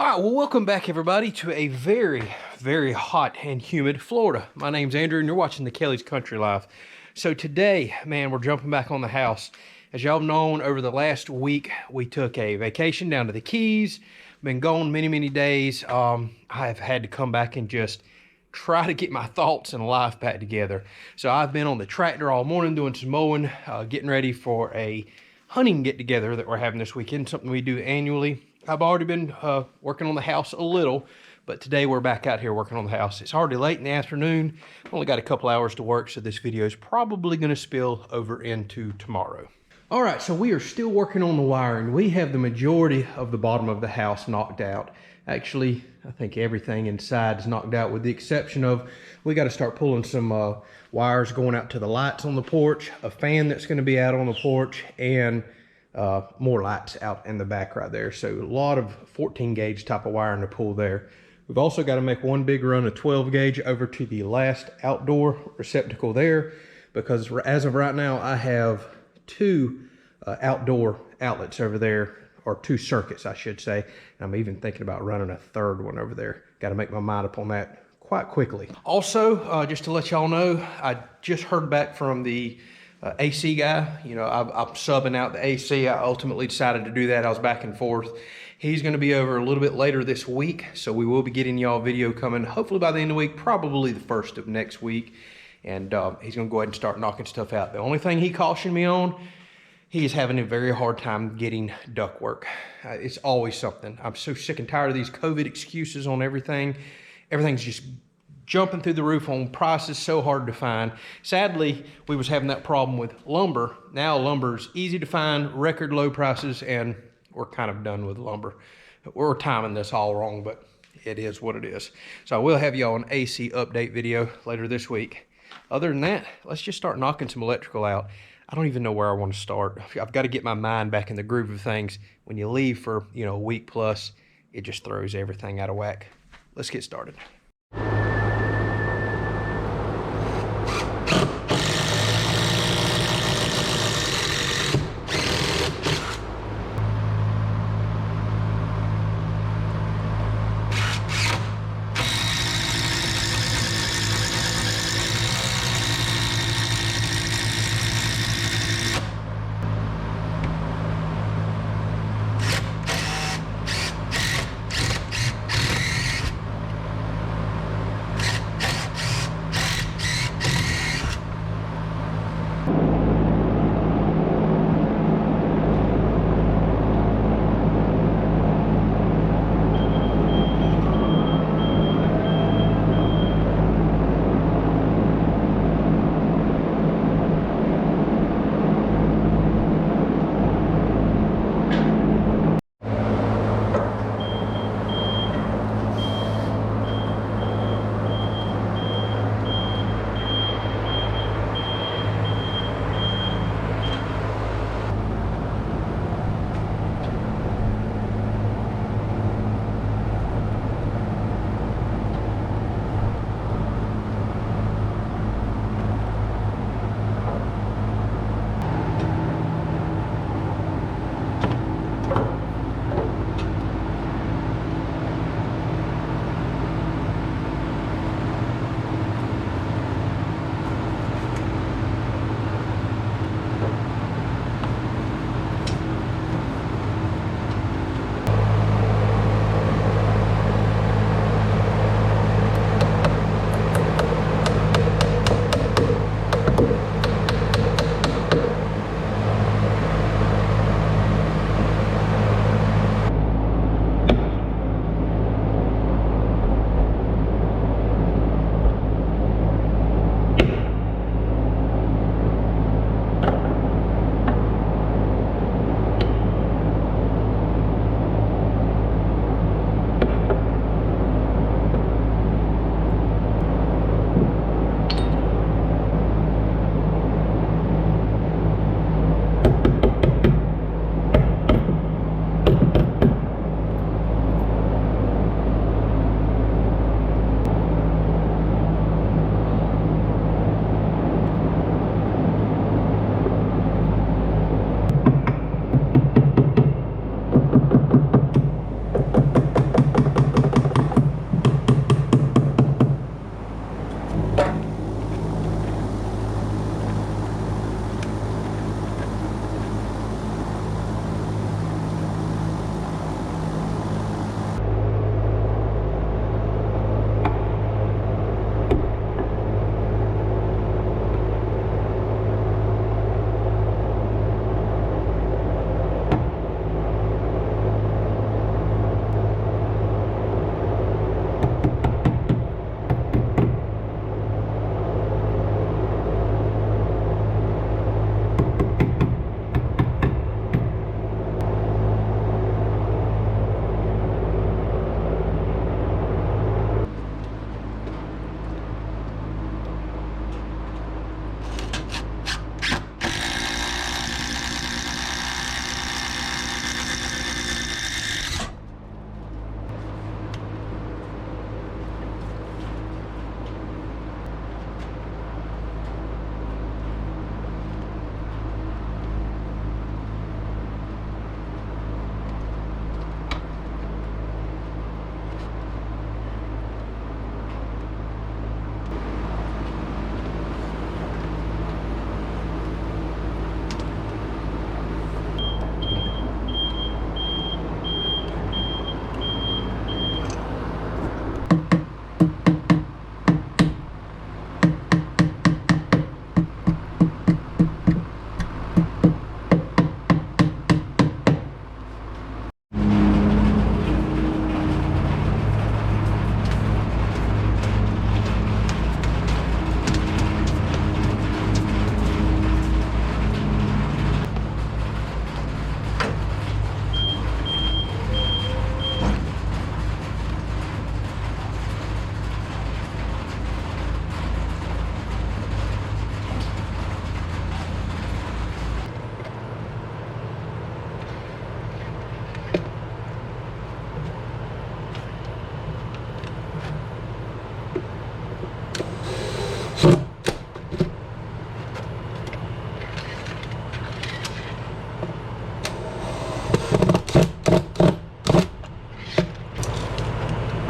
All right, well, welcome back, everybody, to a very, very hot and humid Florida. My name's Andrew, and you're watching the Kelley's Country Life. So today, man, we're jumping back on the house. As y'all have known, over the last week, we took a vacation down to the Keys. Been gone many, many days. I have had to come back and just try to get my thoughts and life back together. So I've been on the tractor all morning doing some mowing, getting ready for a hunting get-together that we're having this weekend, something we do annually. I've already been working on the house a little, but today we're back out here working on the house. It's already late in the afternoon. I've only got a couple hours to work, so this video is probably going to spill over into tomorrow. All right, so we are still working on the wiring. We have the majority of the bottom of the house knocked out. Actually, I think everything inside is knocked out with the exception of we got to start pulling some wires going out to the lights on the porch, a fan that's going to be out on the porch, and more lights out in the back right there. So a lot of 14 gauge type of wiring to pull there. We've also got to make one big run of 12 gauge over to the last outdoor receptacle there, because as of right now I have two outdoor outlets over there, or two circuits I should say, and I'm even thinking about running a third one over there. Got to make my mind up on that quite quickly. Also, just to let y'all know, I just heard back from the AC guy. You know, I'm subbing out the AC. I ultimately decided to do that. I was back and forth. He's going to be over a little bit later this week, so we will be getting y'all a video coming hopefully by the end of the week, probably the first of next week. And he's going to go ahead and start knocking stuff out. The only thing he cautioned me on, he is having a very hard time getting duct work. It's always something. I'm so sick and tired of these COVID excuses on everything. Everything's just jumping through the roof on prices, so hard to find. Sadly, we was having that problem with lumber. Now lumber's easy to find, record low prices, and we're kind of done with lumber. We're timing this all wrong, but it is what it is. So I will have y'all an AC update video later this week. Other than that, let's just start knocking some electrical out. I don't even know where I want to start. I've got to get my mind back in the groove of things. When you leave for, you know, a week plus, it just throws everything out of whack. Let's get started.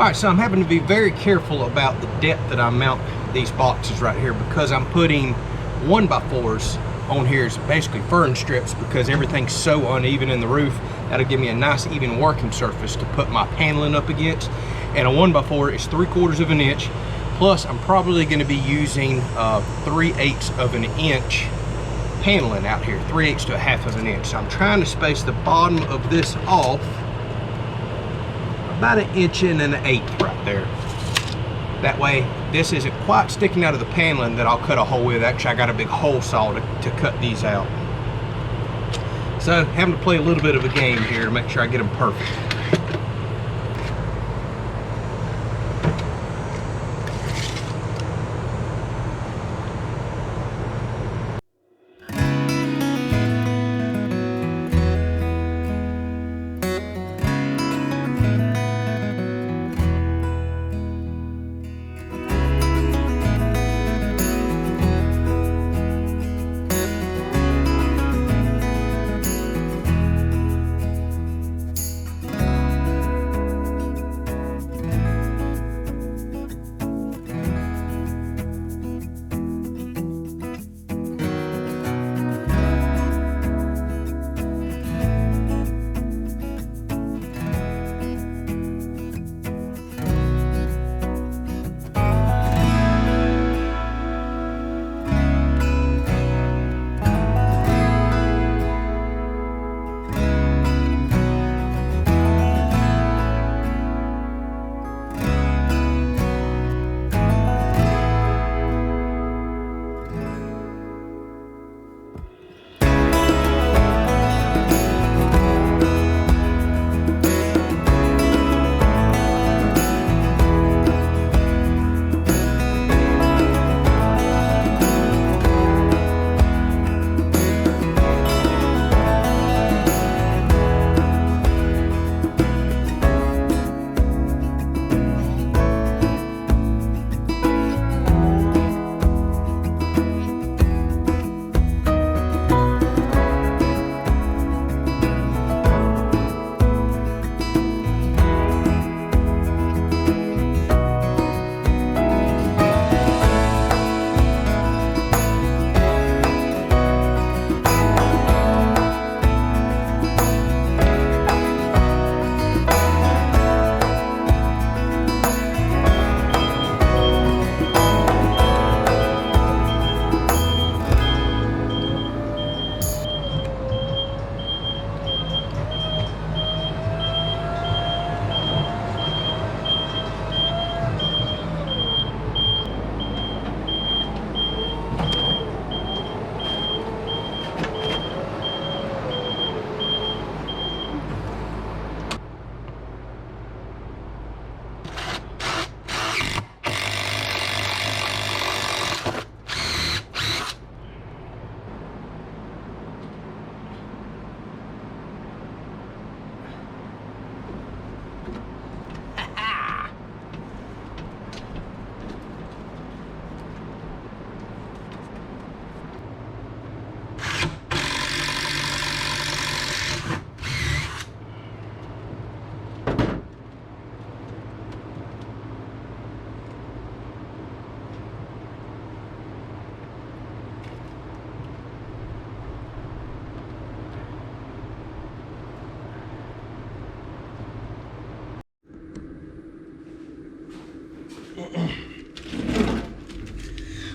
All right, so I'm having to be very careful about the depth that I mount these boxes right here, because I'm putting 1x4s on here as basically fern strips, because everything's so uneven in the roof. That'll give me a nice even working surface to put my paneling up against. And a 1x4 is 3/4 of an inch. Plus, I'm probably going to be using 3/8 of an inch paneling out here, 3/8 to 1/2 of an inch. So I'm trying to space the bottom of this off about 1 1/8 right there. That way, this isn't quite sticking out of the paneling that I'll cut a hole with. Actually, I got a big hole saw to cut these out. So, having to play a little bit of a game here to make sure I get them perfect.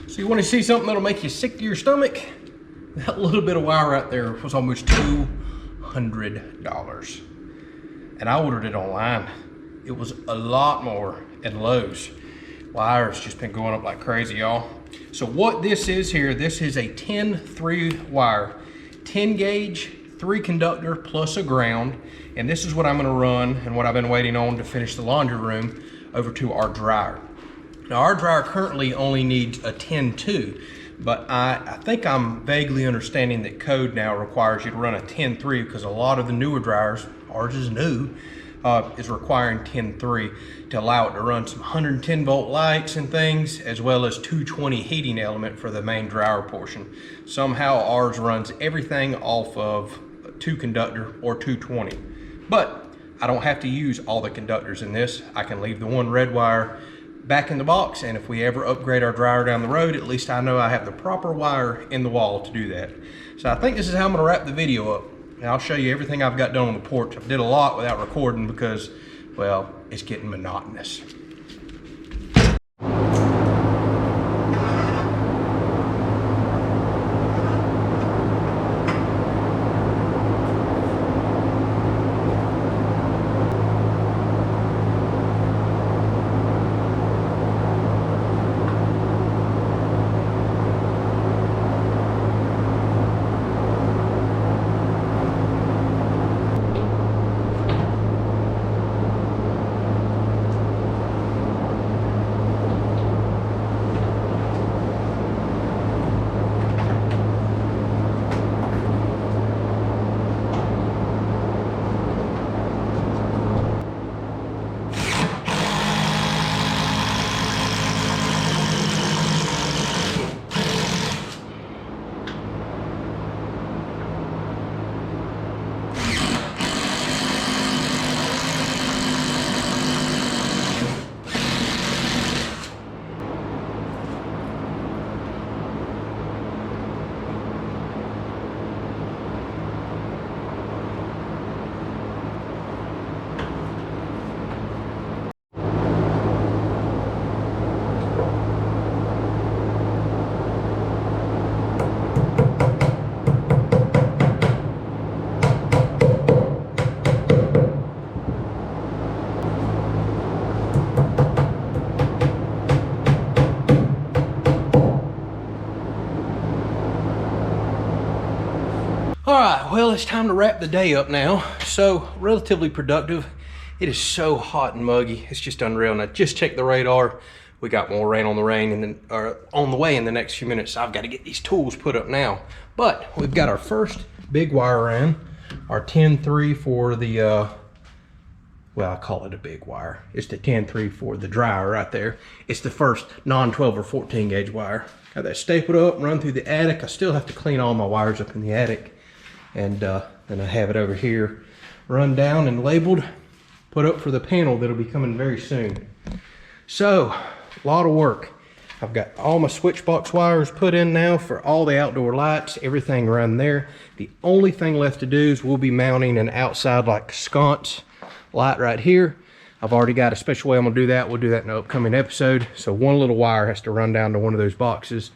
So you want to see something that'll make you sick to your stomach? That little bit of wire right there was almost $200. And I ordered it online. It was a lot more at Lowe's. Wire's just been going up like crazy, y'all. So what this is here, this is a 10-3 wire. 10 gauge, 3 conductor plus a ground. And this is what I'm gonna run and what I've been waiting on to finish the laundry room over to our dryer. Now our dryer currently only needs a 10-2, but I think I'm vaguely understanding that code now requires you to run a 10-3 because a lot of the newer dryers, ours is new, is requiring 10-3 to allow it to run some 110 volt lights and things, as well as 220 heating element for the main dryer portion. Somehow ours runs everything off of 2 conductor or 220. But I don't have to use all the conductors in this. I can leave the one red wire back in the box, and if we ever upgrade our dryer down the road, at least I know I have the proper wire in the wall to do that. So I think this is how I'm gonna wrap the video up. And I'll show you everything I've got done on the porch. I did a lot without recording because, well, it's getting monotonous. All right, well, it's time to wrap the day up now. So, relatively productive. It is so hot and muggy. It's just unreal. And I just checked the radar. We got more rain on the on the way in the next few minutes. So I've got to get these tools put up now. But we've got our first big wire in, our 10-3 for the, well, I call it a big wire. It's the 10-3 for the dryer right there. It's the first non-12 or 14 gauge wire. Got that stapled up, run through the attic. I still have to clean all my wires up in the attic. And then I have it over here run down and labeled, put up for the panel that'll be coming very soon. So, a lot of work. I've got all my switch box wires put in now for all the outdoor lights, everything around there. The only thing left to do is we'll be mounting an outside like sconce light right here. I've already got a special way I'm gonna do that. We'll do that in an upcoming episode. So one little wire has to run down to one of those boxes,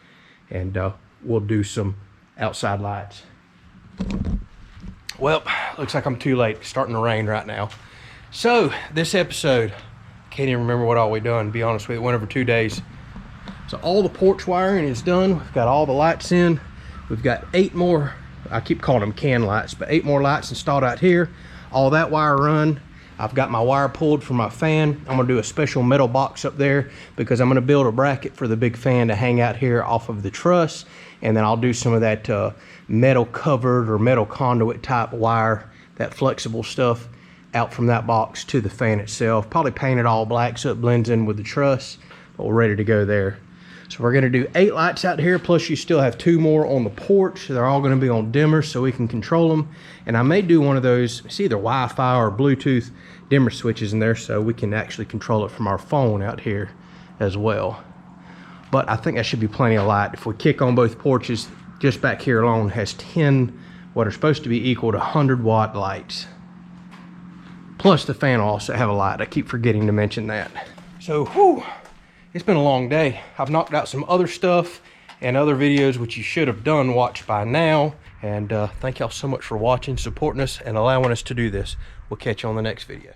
and we'll do some outside lights. Well, looks like I'm too late. It's starting to rain right now. So this episode, can't even remember what all we done, to be honest with you. It went over 2 days. So all the porch wiring is done. We've got all the lights in. We've got 8 more, I keep calling them can lights, but 8 more lights installed out here. All that wire run. I've got my wire pulled for my fan. I'm gonna do a special metal box up there because I'm gonna build a bracket for the big fan to hang out here off of the truss. And then I'll do some of that metal covered or metal conduit type wire, that flexible stuff, out from that box to the fan itself. Probably paint it all black so it blends in with the truss, but we're ready to go there. So we're gonna do 8 lights out here, plus you still have 2 more on the porch. They're all gonna be on dimmers so we can control them. And I may do one of those, it's either Wi-Fi or Bluetooth dimmer switches in there so we can actually control it from our phone out here as well. But I think that should be plenty of light. If we kick on both porches, just back here alone has 10, what are supposed to be equal to 100-watt lights. Plus the fan will also have a light. I keep forgetting to mention that. So, whew, it's been a long day. I've knocked out some other stuff and other videos which you should have watched by now. And thank y'all so much for watching, supporting us, and allowing us to do this. We'll catch you on the next video.